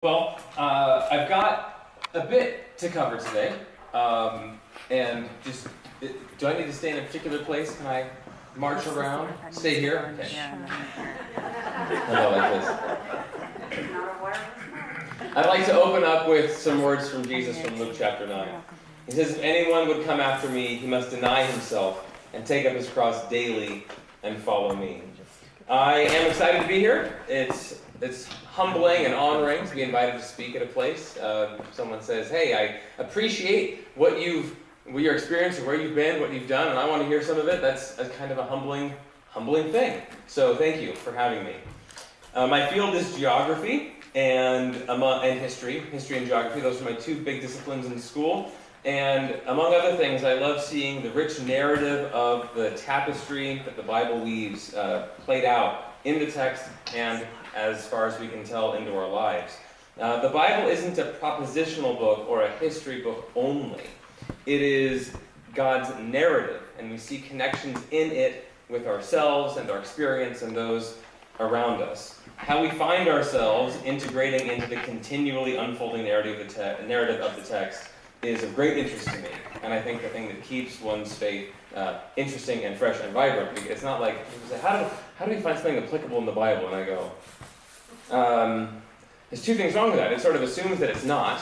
Well, I've got a bit to cover today, and do I need to stay in a particular place? Can I march around? Stay here? Okay. Hello, like this. I'd like to open up with some words from Jesus from Luke chapter 9. He says, if anyone would come after me, he must deny himself and take up his cross daily and follow me. I am excited to be here. It's humbling and honoring to be invited to speak at a place. Someone says, hey, I appreciate what your experience or where you've been, what you've done, and I want to hear some of it. That's a kind of a humbling thing. So thank you for having me. My field is geography and history and geography. Those are my two big disciplines in school. And among other things, I love seeing the rich narrative of the tapestry that the Bible weaves played out in the text and, as far as we can tell, into our lives. The Bible isn't a propositional book or a history book only. It is God's narrative, and we see connections in it with ourselves and our experience and those around us. How we find ourselves integrating into the continually unfolding narrative of the text is of great interest to me, and I think the thing that keeps one's faith interesting and fresh and vibrant. Because it's not like, how do we find something applicable in the Bible? And I go, there's two things wrong with that. It sort of assumes that it's not,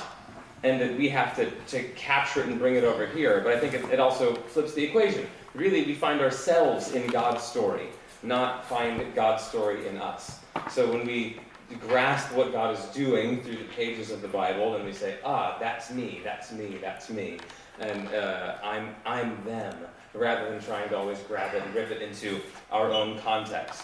and that we have to capture it and bring it over here. But I think it also flips the equation. Really, we find ourselves in God's story, not find God's story in us. So when we grasp what God is doing through the pages of the Bible, and we say, that's me, and I'm them, rather than trying to always grab it and rip it into our own context.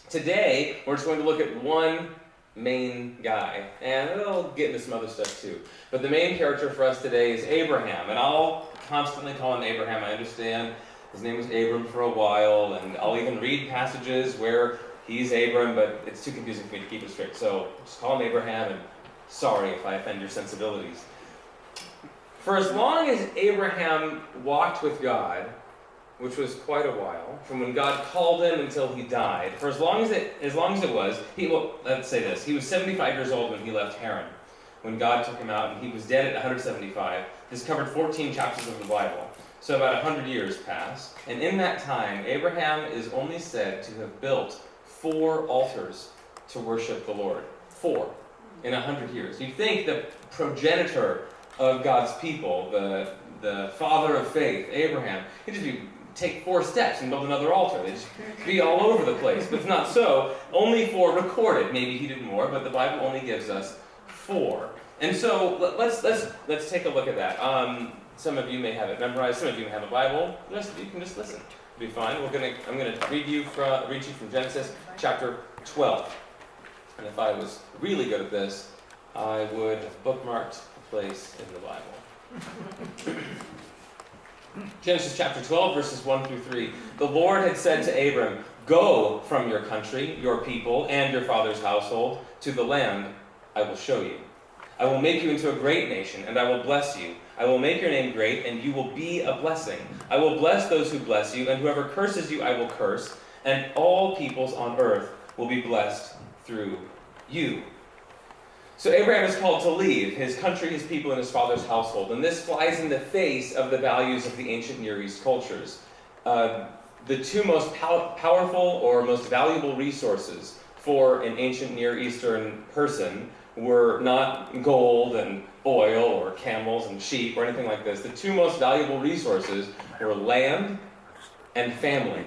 Today, we're just going to look at one main guy, and we'll get into some other stuff too. But the main character for us today is Abraham, and I'll constantly call him Abraham. I understand his name was Abram for a while, and I'll even read passages where he's Abram, but it's too confusing for me to keep it straight. So just call him Abraham, and sorry if I offend your sensibilities. For as long as Abraham walked with God, which was quite a while, from when God called him until he died, for as long as it was, let's say this, he was 75 years old when he left Haran, when God took him out, and he was dead at 175. This covered 14 chapters of the Bible. So about 100 years passed, and in that time, Abraham is only said to have built 4 altars to worship the Lord. 4 in 100 years. You think the progenitor of God's people, the father of faith, Abraham, he'd just take 4 steps and build another altar. They'd just be all over the place. But it's not so. Only 4 recorded. Maybe he did more, but the Bible only gives us 4. And so let's take a look at that. Some of you may have it memorized. Some of you may have a Bible. You can just listen. It'll be fine. I'm going to read you from Genesis chapter 12. And if I was really good at this, I would have bookmarked a place in the Bible. Genesis chapter 12, verses 1 through 3. The Lord had said to Abram, "Go from your country, your people, and your father's household to the land I will show you. I will make you into a great nation, and I will bless you. I will make your name great, and you will be a blessing. I will bless those who bless you, and whoever curses you I will curse, and all peoples on earth will be blessed through you." So Abraham is called to leave his country, his people, and his father's household. And this flies in the face of the values of the ancient Near East cultures. The two most powerful or most valuable resources for an ancient Near Eastern person were not gold and oil or camels and sheep or anything like this. The two most valuable resources were land and family.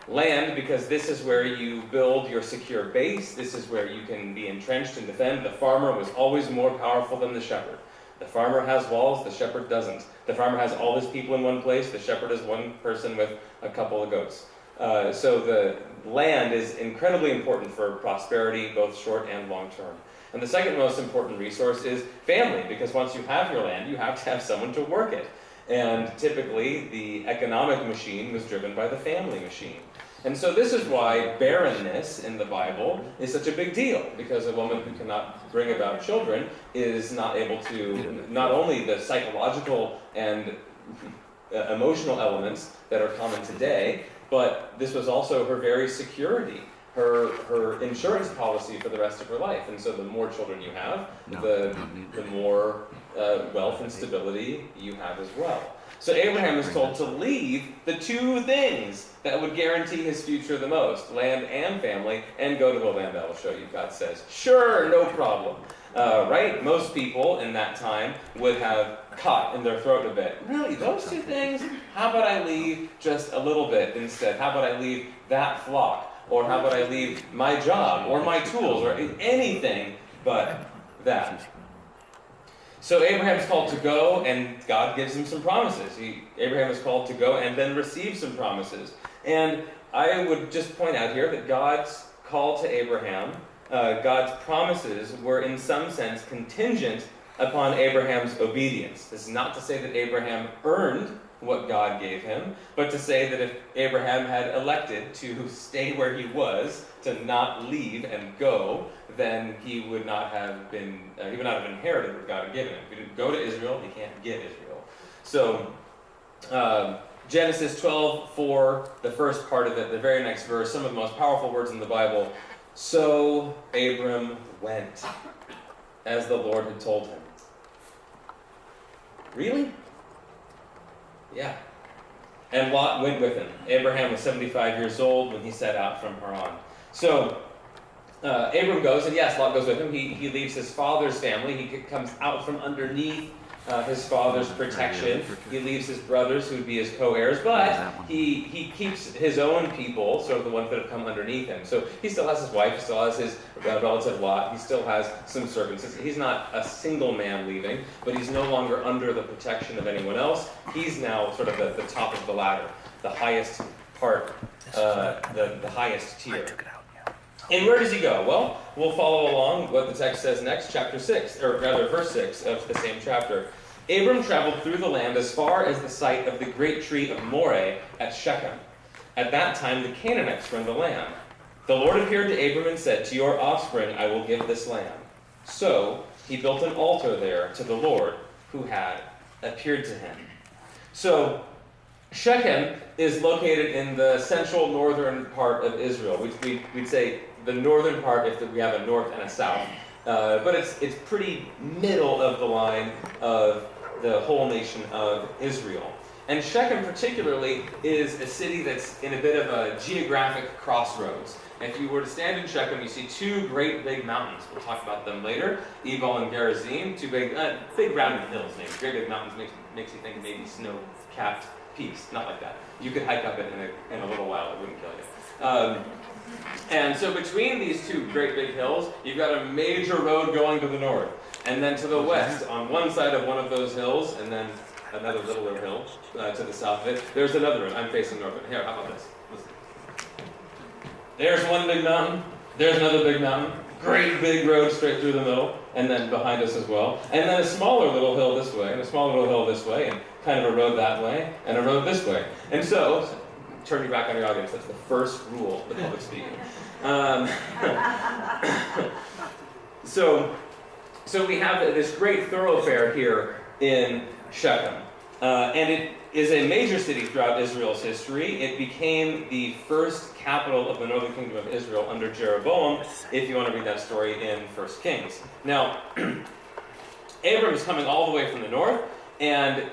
Land, because this is where you build your secure base. This is where you can be entrenched and defend. The farmer was always more powerful than the shepherd. The farmer has walls, the shepherd doesn't. The farmer has all his people in one place. The shepherd is one person with a couple of goats. So the land is incredibly important for prosperity, both short and long term. And the second most important resource is family, because once you have your land, you have to have someone to work it. And typically, the economic machine was driven by the family machine. And so this is why barrenness in the Bible is such a big deal, because a woman who cannot bring about children is not able to, not only the psychological and emotional elements that are common today, but this was also her very security. her insurance policy for the rest of her life. And so the more children you have, the more wealth and stability you have as well. So Abraham is told to leave the two things that would guarantee his future the most, land and family, and go to the land I will show you. God says, sure, no problem. Right? Most people in that time would have caught in their throat a bit. Really, those two things? How about I leave just a little bit instead? How about I leave that flock? Or how about I leave my job, or my tools, or anything but that? So Abraham's called to go, and God gives him some promises. Abraham is called to go and then receive some promises. And I would just point out here that God's call to Abraham, God's promises were in some sense contingent upon Abraham's obedience. This is not to say that Abraham earned what God gave him, but to say that if Abraham had elected to stay where he was, to not leave and go, then he would not have inherited what God had given him. If he didn't go to Israel, he can't get Israel. So, Genesis 12:4, the first part of it, the very next verse, some of the most powerful words in the Bible. So Abram went, as the Lord had told him. Really? Yeah. And Lot went with him. Abraham was 75 years old when he set out from Haran. So, Abram goes, and yes, Lot goes with him. He leaves his father's family. He comes out from underneath his father's protection. He leaves his brothers, who would be his co-heirs, but he keeps his own people, sort of the ones that have come underneath him. So he still has his wife, he still has his relative Lot, he still has some servants. He's not a single man leaving, but he's no longer under the protection of anyone else. He's now sort of the top of the ladder, the highest part, the highest tier. And where does he go? Well, we'll follow along what the text says next, chapter 6, or rather verse 6 of the same chapter. Abram traveled through the land as far as the site of the great tree of Moreh at Shechem. At that time the Canaanites were in the land. The Lord appeared to Abram and said, to your offspring I will give this land. So he built an altar there to the Lord who had appeared to him. So Shechem is located in the central northern part of Israel. We'd say the northern part if we have a north and a south. But it's pretty middle of the line of the whole nation of Israel. And Shechem particularly is a city that's in a bit of a geographic crossroads. If you were to stand in Shechem, you see two great big mountains. We'll talk about them later. Ebal and Gerizim, two big rounded hills named. Great big mountains makes you think maybe snow-capped peaks. Not like that. You could hike up it in a little while. It wouldn't kill you. And so between these two great big hills, you've got a major road going to the north. And then to the west, on one side of one of those hills, and then another littler hill to the south of it, there's another one. I'm facing north. Here, how about this? Listen. There's one big mountain. There's another big mountain. Great big road straight through the middle. And then behind us as well. And then a smaller little hill this way, and a smaller little hill this way, and kind of a road that way, and a road this way. And so, turn your back on your audience. That's the first rule of public speaking. So we have this great thoroughfare here in Shechem. And it is a major city throughout Israel's history. It became the first capital of the northern kingdom of Israel under Jeroboam, if you want to read that story in 1 Kings. Now, Abram is coming all the way from the north, and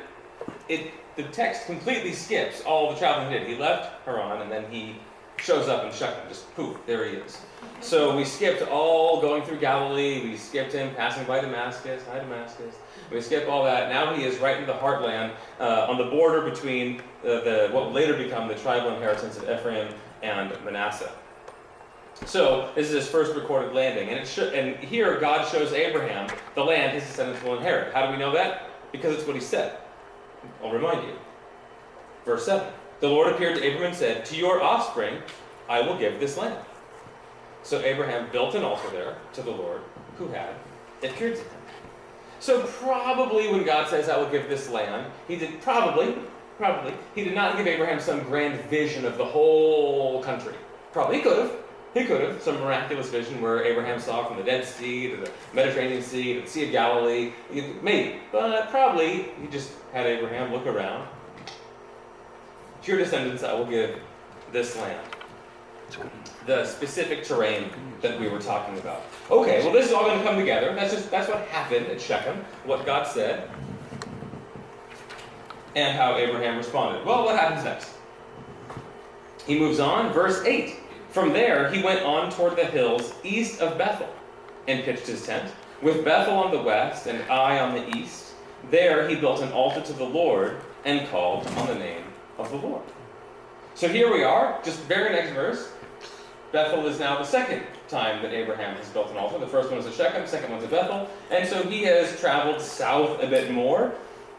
the text completely skips all the traveling he did. He left Haran, and then he shows up in Shechem. Just poof, there he is. So we skipped all going through Galilee. We skipped him passing by Damascus. Hi, Damascus. We skip all that. Now he is right in the heartland, on the border between what would later become the tribal inheritance of Ephraim and Manasseh. So this is his first recorded landing. And here God shows Abraham the land his descendants will inherit. How do we know that? Because it's what he said. I'll remind you. Verse 7. The Lord appeared to Abram and said, to your offspring I will give this land. So Abraham built an altar there to the Lord who had appeared to him. So probably when God says, I will give this land, he did he did not give Abraham some grand vision of the whole country. Probably he could have. Some miraculous vision where Abraham saw from the Dead Sea to the Mediterranean Sea to the Sea of Galilee. Maybe. But probably he just had Abraham look around. To your descendants I will give this land. the specific terrain that we were talking about. Okay, well this is all going to come together. That's what happened at Shechem, what God said, and how Abraham responded. Well, what happens next? He moves on, verse 8. From there, he went on toward the hills east of Bethel and pitched his tent, with Bethel on the west and Ai on the east. There he built an altar to the Lord and called on the name of the Lord. So here we are, just very next verse. Bethel is now the second time that Abraham has built an altar. The first one was at Shechem, second one's at Bethel. And so he has traveled south a bit more.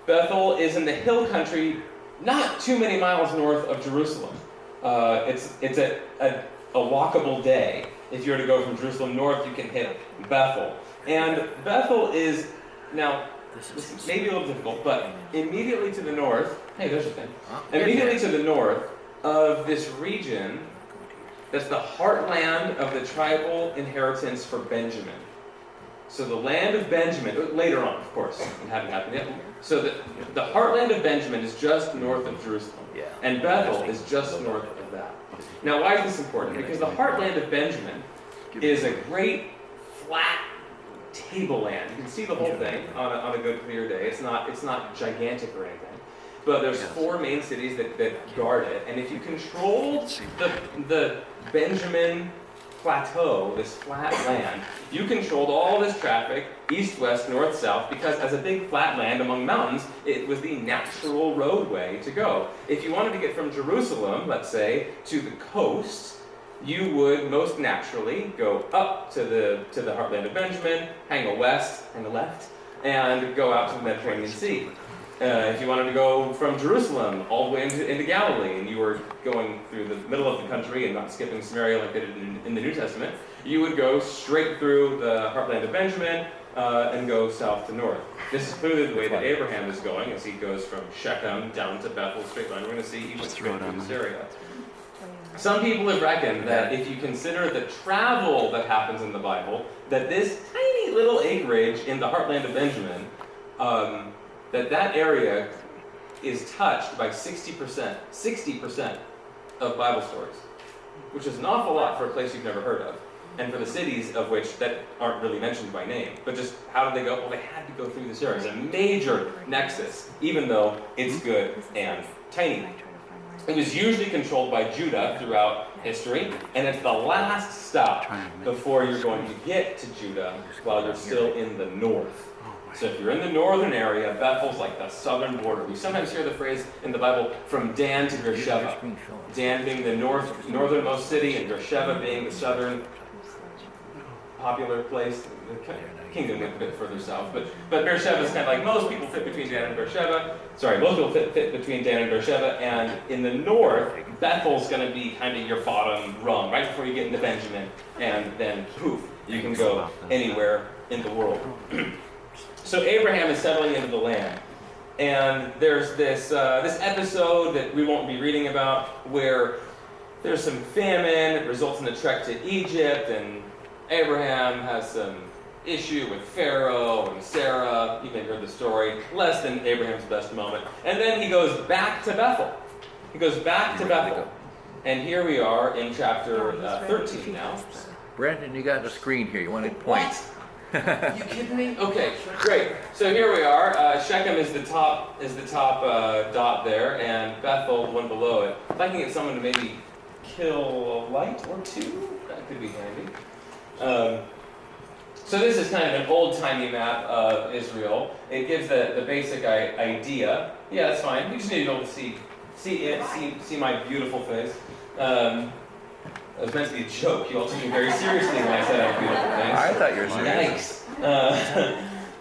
Bethel is in the hill country, not too many miles north of Jerusalem. It's a walkable day. If you were to go from Jerusalem north, you can hit Bethel. And Bethel is, now, this is maybe a little difficult, but immediately to the north, hey, there's a thing. Immediately to the north of this region, that's the heartland of the tribal inheritance for Benjamin. So the land of Benjamin, later on, of course, it hadn't happened yet. So the heartland of Benjamin is just north of Jerusalem. And Bethel is just north of that. Now, why is this important? Because the heartland of Benjamin is a great, flat tableland. You can see the whole thing on a good, clear day. It's not gigantic or anything. But there's 4 main cities that guard it. And if you controlled the Benjamin plateau, this flat land, you controlled all this traffic, east, west, north, south, because as a big flat land among mountains, it was the natural roadway to go. If you wanted to get from Jerusalem, let's say, to the coast, you would most naturally go up to the heartland of Benjamin, hang a left, and go out to the Mediterranean Sea. If you wanted to go from Jerusalem all the way into Galilee, and you were going through the middle of the country and not skipping Samaria like they did in the New Testament, you would go straight through the heartland of Benjamin and go south to north. This is clearly the way that Abraham is going as he goes from Shechem down to Bethel, straight line. We're going to see he went straight through this area. Some people have reckoned that if you consider the travel that happens in the Bible, that this tiny little acreage in the heartland of Benjamin, that area is touched by 60% of Bible stories, which is an awful lot for a place you've never heard of, and for the cities of which that aren't really mentioned by name. But just how did they go? Well, they had to go through this area. It's a major nexus, even though it's good and tiny. It was usually controlled by Judah throughout history, and it's the last stop before you're going to get to Judah while you're still in the north. So if you're in the northern area, Bethel's like the southern border. We sometimes hear the phrase in the Bible, from Dan to Beersheba. Dan being the northernmost city, and Beersheba being the southern popular place. The kingdom went a bit further south. But Beersheba is kind of like, most people fit between Dan and Beersheba. Sorry, most people fit between Dan and Beersheba. And in the north, Bethel's going to be kind of your bottom rung, right before you get into Benjamin. And then, poof, you can go anywhere in the world. So Abraham is settling into the land, and there's this episode that we won't be reading about where there's some famine. It results in a trek to Egypt, and Abraham has some issue with Pharaoh and Sarah. You may have heard the story. Less than Abraham's best moment. And then he goes back to Bethel. And here we are in chapter 13 now. Brandon, you got the screen here. You want to point? What? You kidding me? Okay, great. So here we are. Shechem is the top dot there, and Bethel, the one below it. If I can get someone to maybe kill a light or two, that could be handy. So this is kind of an old-timey map of Israel. It gives the basic idea. Yeah, that's fine. You just need to be able to see my beautiful face. It was meant to be a joke. You all took me very seriously when I said I have beautiful things. I thought you were serious.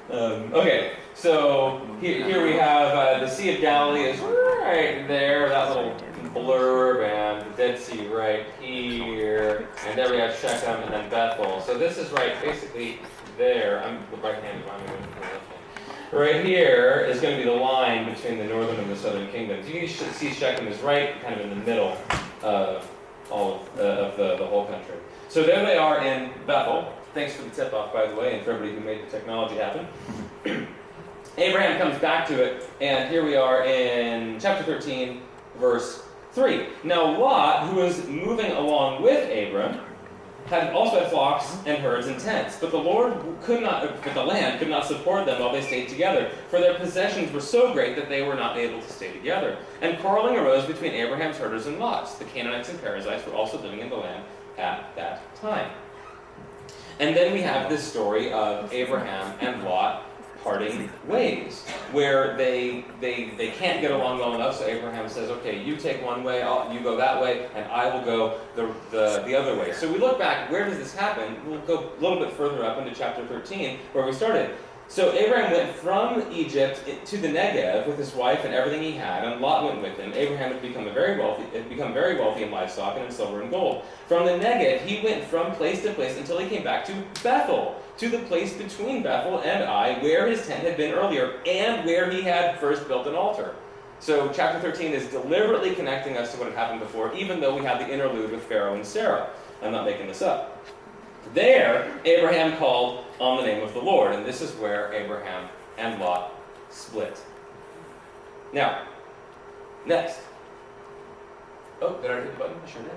Yikes. Okay, so here we have the Sea of Galilee is right there, that little blurb, and the Dead Sea right here, and there we have Shechem and then Bethel. So this is right basically there. I'm the right-handed one. I'm going to the left hand. Right here is going to be the line between the northern and the southern kingdoms. You can see Shechem is right kind of in the middle of all of the whole country. So there they are in Bethel. Thanks for the tip-off, by the way, and for everybody who made the technology happen. Abraham comes back to it, and here we are in chapter 13, verse 3. Now Lot, who was moving along with Abram, also had flocks and herds and tents, but the land could not support them while they stayed together, for their possessions were so great that they were not able to stay together. And quarreling arose between Abraham's herders and Lot's. The Canaanites and Perizzites were also living in the land at that time. And then we have this story of Abraham and Lot parting ways, where they can't get along well enough, so Abraham says, okay, you take one way, you go that way, and I will go the other way. So we look back, where does this happen? We'll go a little bit further up into chapter 13, where we started. So Abraham went from Egypt to the Negev with his wife and everything he had, and Lot went with him. Abraham had become very wealthy in livestock and in silver and gold. From the Negev, he went from place to place until he came back to Bethel, to the place between Bethel and Ai, where his tent had been earlier, and where he had first built an altar. So chapter 13 is deliberately connecting us to what had happened before, even though we have the interlude with Pharaoh and Sarah. I'm not making this up. There, Abraham called on the name of the Lord, and this is where Abraham and Lot split. Now, next. Oh, did I hit the button? I sure did.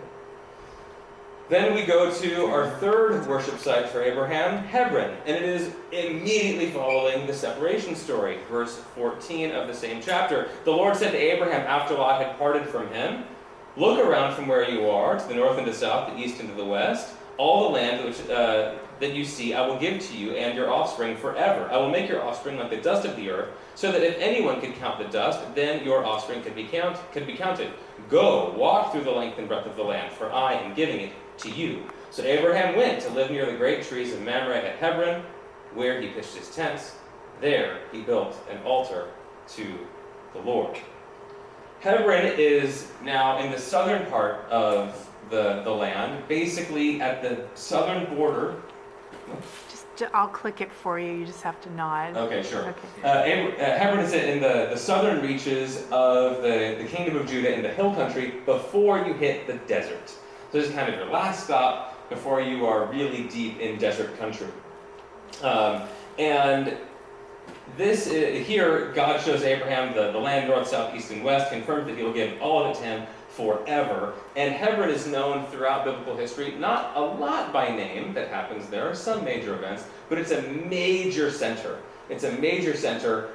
Then we go to our third worship site for Abraham, Hebron, and it is immediately following the separation story, verse 14 of the same chapter. The Lord said to Abraham after Lot had parted from him, "Look around from where you are, to the north and the south, the east and to the west. All the land that you see I will give to you and your offspring forever. I will make your offspring like the dust of the earth, so that if anyone could count the dust, then your offspring could be counted. Go, walk through the length and breadth of the land, for I am giving it to you." So Abraham went to live near the great trees of Mamre at Hebron, where he pitched his tents. There he built an altar to the Lord. Hebron is now in the southern part of the land, basically at the southern border. I'll click it for you. You just have to nod. Okay, sure. Okay. Hebron is in the southern reaches of the kingdom of Judah in the hill country before you hit the desert. So this is kind of your last stop before you are really deep in desert country. And this here, God shows Abraham the land north, south, east, and west, confirms that he will give all of it to him forever. And Hebron is known throughout biblical history, not a lot by name that happens there, some major events, but it's a major center. It's a major center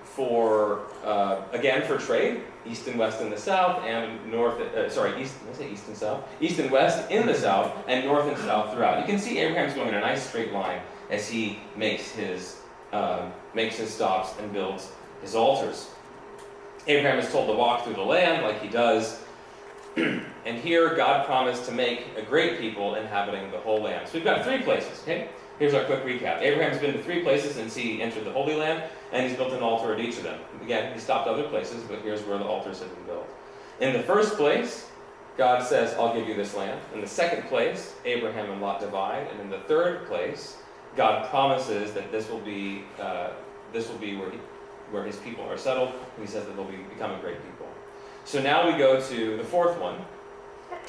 for trade, east and west in the south, and east and west in the south, and north and south throughout. You can see Abraham's going in a nice straight line as he makes his stops and builds his altars. Abraham is told to walk through the land like he does. And here God promised to make a great people inhabiting the whole land. So we've got 3 places, okay? Here's our quick recap. Abraham's been to 3 places since he entered the Holy Land, and he's built an altar at each of them. Again, he stopped other places, but here's where the altars have been built. In the first place, God says, "I'll give you this land." In the second place, Abraham and Lot divide. And in the third place, God promises that this will be where his people are settled, and he says that they'll become a great people. So now we go to the fourth one,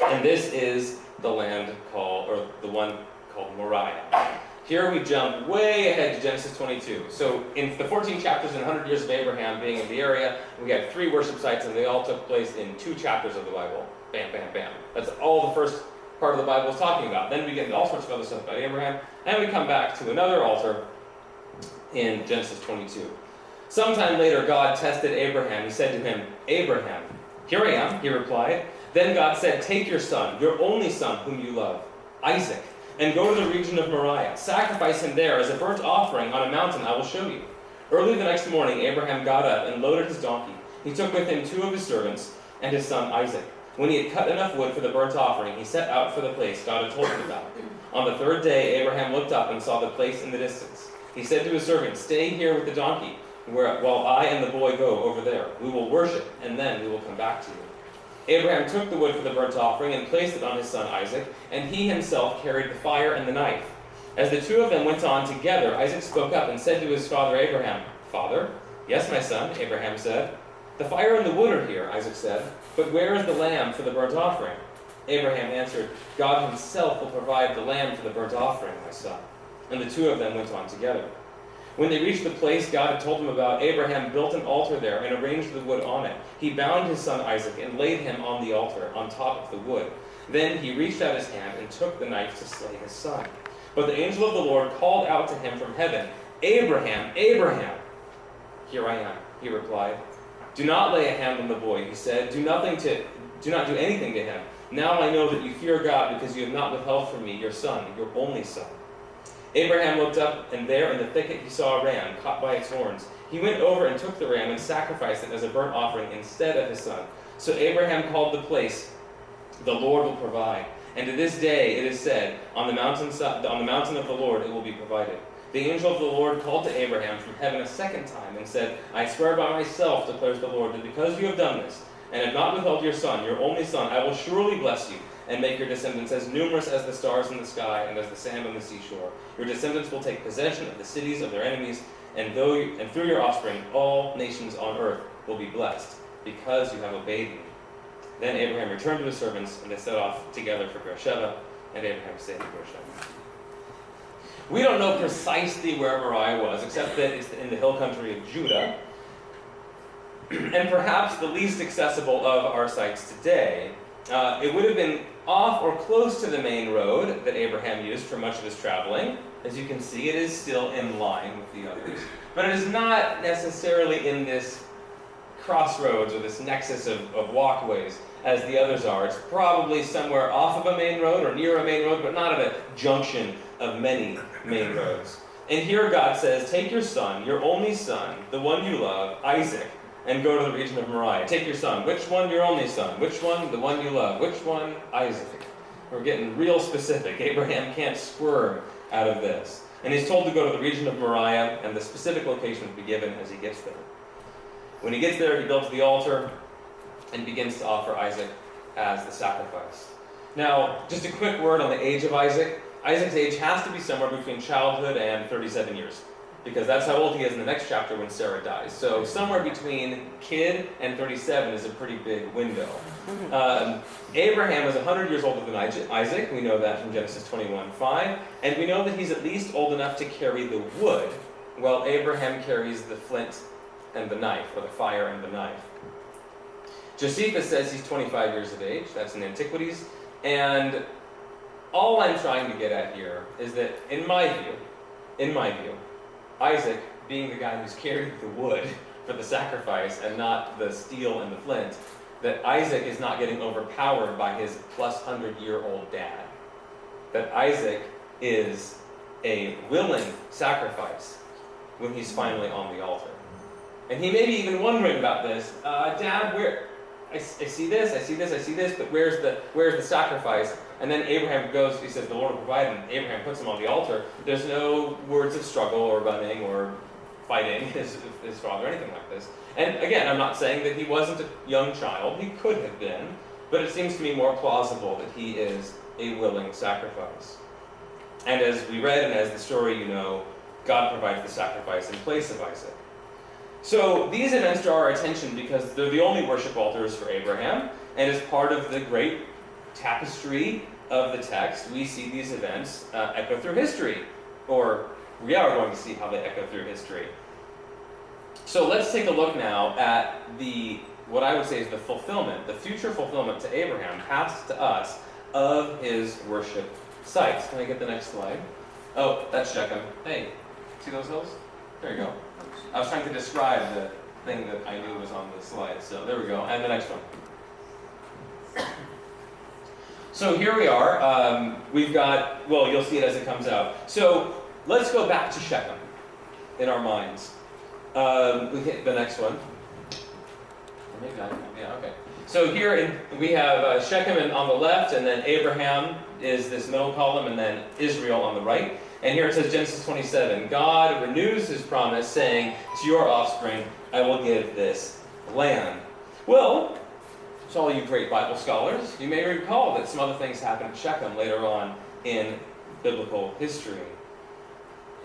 and this is the one called Moriah. Here we jump way ahead to Genesis 22. So in the 14 chapters and 100 years of Abraham being in the area, we have 3 worship sites, and they all took place in 2 chapters of the Bible. Bam, bam, bam. That's all the first part of the Bible is talking about. Then we get into all sorts of other stuff about Abraham, and we come back to another altar in Genesis 22. Sometime later, God tested Abraham. He said to him, "Abraham." "Here I am," he replied. Then God said, "Take your son, your only son whom you love, Isaac, and go to the region of Moriah. Sacrifice him there as a burnt offering on a mountain I will show you." Early the next morning, Abraham got up and loaded his donkey. He took with him 2 of his servants and his son Isaac. When he had cut enough wood for the burnt offering, he set out for the place God had told him about. On the 3rd day, Abraham looked up and saw the place in the distance. He said to his servant, "Stay here with the donkey, while I and the boy go over there. We will worship, and then we will come back to you." Abraham took the wood for the burnt offering and placed it on his son Isaac, and he himself carried the fire and the knife. As the 2 of them went on together, Isaac spoke up and said to his father Abraham, "Father?" "Yes, my son," Abraham said. "The fire and the wood are here," Isaac said, "but where is the lamb for the burnt offering?" Abraham answered, "God himself will provide the lamb for the burnt offering, my son." And the 2 of them went on together. When they reached the place God had told them about, Abraham built an altar there and arranged the wood on it. He bound his son Isaac and laid him on the altar, on top of the wood. Then he reached out his hand and took the knife to slay his son. But the angel of the Lord called out to him from heaven, "Abraham, Abraham!" "Here I am," he replied. "Do not lay a hand on the boy," he said. Do not do anything to him. Now I know that you fear God because you have not withheld from me your son, your only son." Abraham looked up, and there in the thicket he saw a ram caught by its horns. He went over and took the ram and sacrificed it as a burnt offering instead of his son. So Abraham called the place, "The Lord will provide." And to this day it is said, on the mountain of the Lord it will be provided. The angel of the Lord called to Abraham from heaven a second time and said, "I swear by myself, declares the Lord, that because you have done this, and have not withheld your son, your only son, I will surely bless you, and make your descendants as numerous as the stars in the sky and as the sand on the seashore. Your descendants will take possession of the cities of their enemies, and through your offspring all nations on earth will be blessed, because you have obeyed me." Then Abraham returned to his servants, and they set off together for Beersheba, and Abraham stayed in Beersheba. We don't know precisely where Moriah was, except that it's in the hill country of Judah, and perhaps the least accessible of our sites today. It would have been off or close to the main road that Abraham used for much of his traveling. As you can see, it is still in line with the others. But it is not necessarily in this crossroads or this nexus of walkways as the others are. It's probably somewhere off of a main road or near a main road, but not at a junction of many main roads. And here God says, "Take your son, your only son, the one you love, Isaac, and go to the region of Moriah." Take your son. Which one? Your only son. Which one? The one you love. Which one? Isaac. We're getting real specific. Abraham can't swerve out of this. And he's told to go to the region of Moriah, and the specific location will be given as he gets there. When he gets there, he builds the altar and begins to offer Isaac as the sacrifice. Now, just a quick word on the age of Isaac. Isaac's age has to be somewhere between childhood and 37 years. Because that's how old he is in the next chapter when Sarah dies. So somewhere between kid and 37 is a pretty big window. Abraham is 100 years older than Isaac. We know that from Genesis 21:5. And we know that he's at least old enough to carry the wood, while Abraham carries the flint and the knife, or the fire and the knife. Josephus says he's 25 years of age. That's in Antiquities. And all I'm trying to get at here is that, in my view, Isaac, being the guy who's carried the wood for the sacrifice and not the steel and the flint, that Isaac is not getting overpowered by his plus 100-year-old dad. That Isaac is a willing sacrifice when he's finally on the altar. And he may be even wondering about this. Dad, where? I see this, but where's the sacrifice? And then Abraham goes, he says, "The Lord will provide," and Abraham puts him on the altar. There's no words of struggle or running or fighting his father or anything like this. And again, I'm not saying that he wasn't a young child. He could have been. But it seems to me more plausible that he is a willing sacrifice. And as we read and as the story you know, God provides the sacrifice in place of Isaac. So these events draw our attention because they're the only worship altars for Abraham, and as part of the great tapestry of the text, we see these events echo through history, or we are going to see how they echo through history. So let's take a look now at what I would say is the fulfillment, the future fulfillment to Abraham, passed to us, of his worship sites. Can I get the next slide? Oh, that's Shechem. Hey, see those hills? There you go. I was trying to describe the thing that I knew was on the slide, so there we go. And the next one. So here we are. We've got, well, you'll see it as it comes out. So let's go back to Shechem in our minds. We hit the next one. Yeah, okay. So here we have Shechem on the left, and then Abraham is this middle column, and then Israel on the right. And here it says Genesis 27, God renews his promise, saying, "To your offspring I will give this land." Well, to all you great Bible scholars, you may recall that some other things happened at Shechem later on in biblical history.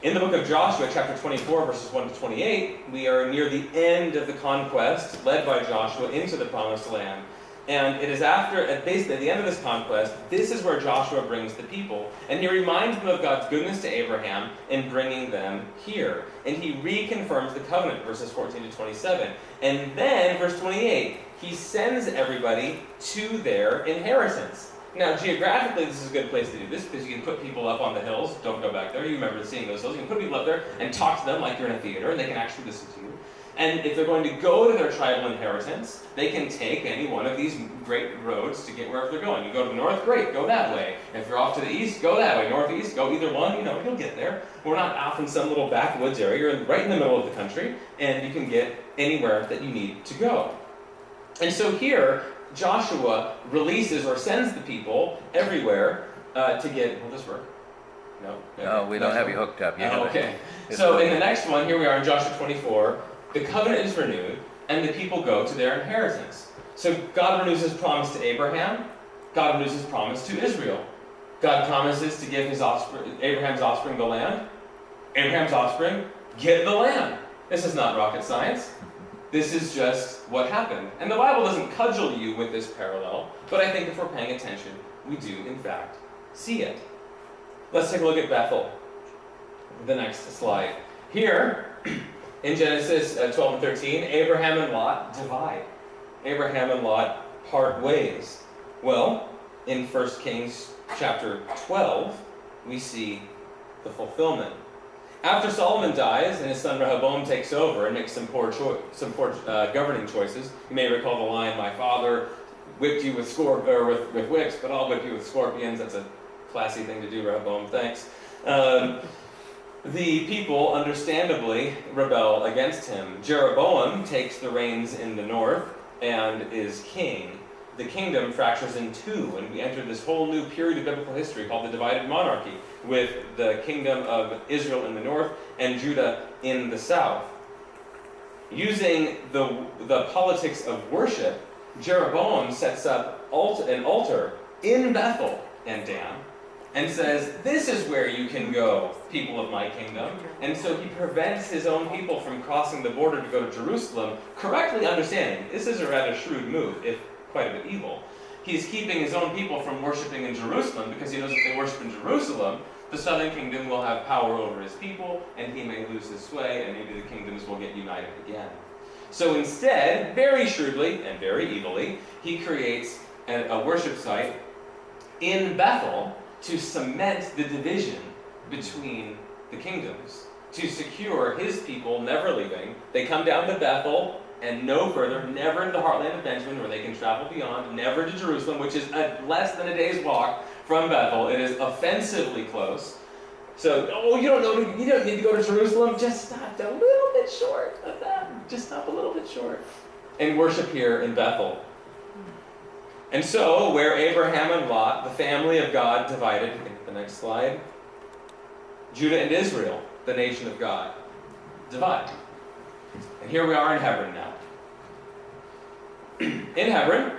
In the book of Joshua, chapter 24, verses 1 to 28, we are near the end of the conquest led by Joshua into the promised land. And it is basically at the end of this conquest, this is where Joshua brings the people. And he reminds them of God's goodness to Abraham in bringing them here. And he reconfirms the covenant, verses 14 to 27. And then, verse 28, he sends everybody to their inheritance. Now, geographically, this is a good place to do this because you can put people up on the hills. Don't go back there. You remember seeing those hills. You can put people up there and talk to them like you're in a theater, and they can actually listen to you. And if they're going to go to their tribal inheritance, they can take any one of these great roads to get wherever they're going. You go to the north, great, go that way. If you're off to the east, go that way. Northeast, go either one, you'll get there. We're not off in some little backwoods area. You're right in the middle of the country, and you can get anywhere that you need to go. And so here, Joshua releases or sends the people everywhere to get, will this work? No? No, we don't have you hooked up yet. Okay. So in the next one, here we are in Joshua 24, the covenant is renewed, and the people go to their inheritance. So God renews his promise to Abraham. God renews his promise to Israel. God promises to give Abraham's offspring the land. Abraham's offspring get the land. This is not rocket science. This is just what happened. And the Bible doesn't cudgel you with this parallel, but I think if we're paying attention, we do, in fact, see it. Let's take a look at Bethel. The next slide. Here, in Genesis 12 and 13, Abraham and Lot divide. Abraham and Lot part ways. Well, in 1 Kings chapter 12, we see the fulfillment. After Solomon dies and his son Rehoboam takes over and makes some poor governing choices, you may recall the line, "My father whipped you with whips, but I'll whip you with scorpions." That's a classy thing to do, Rehoboam. Thanks. The people, understandably, rebel against him. Jeroboam takes the reins in the north and is king. The kingdom fractures in two, and we enter this whole new period of biblical history called the divided monarchy, with the kingdom of Israel in the north and Judah in the south. Using the politics of worship, Jeroboam sets up an altar in Bethel and Dan, and says, "This is where you can go, people of my kingdom." And so he prevents his own people from crossing the border to go to Jerusalem, correctly understanding this is a rather shrewd move, if quite a bit evil. He's keeping his own people from worshiping in Jerusalem because he knows if they worship in Jerusalem, the southern kingdom will have power over his people, and he may lose his sway, and maybe the kingdoms will get united again. So instead, very shrewdly and very evilly, he creates a worship site in Bethel to cement the division between the kingdoms, to secure his people never leaving. They come down to Bethel and no further, never into the heartland of Benjamin where they can travel beyond, never to Jerusalem, which is less than a day's walk from Bethel. It is offensively close. So, you don't need to go to Jerusalem, just stop a little bit short of that. Just stop a little bit short. And worship here in Bethel. And so, where Abraham and Lot, the family of God, divided, you can hit the next slide, Judah and Israel, the nation of God, divide. And here we are in Hebron now. In Hebron,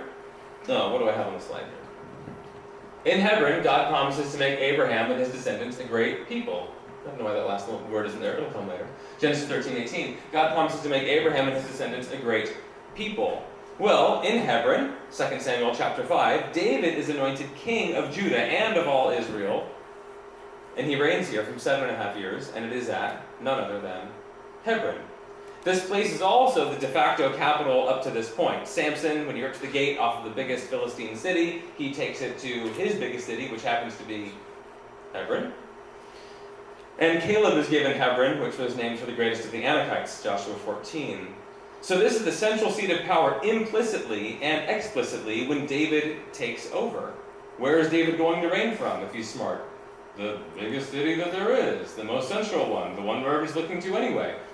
what do I have on the slide here? In Hebron, God promises to make Abraham and his descendants a great people. I don't know why that last word isn't there, it'll come later. Genesis 13:18, God promises to make Abraham and his descendants a great people. Well, in Hebron, 2 Samuel chapter 5, David is anointed king of Judah and of all Israel. And he reigns here from 7.5 years, and it is at none other than Hebron. This place is also the de facto capital up to this point. Samson, when he rips the gate off of the biggest Philistine city, he takes it to his biggest city, which happens to be Hebron. And Caleb is given Hebron, which was named for the greatest of the Anakites, Joshua 14. So this is the central seat of power implicitly and explicitly when David takes over. Where is David going to reign from if he's smart? The biggest city that there is, the most central one, the one where everybody's looking to anyway.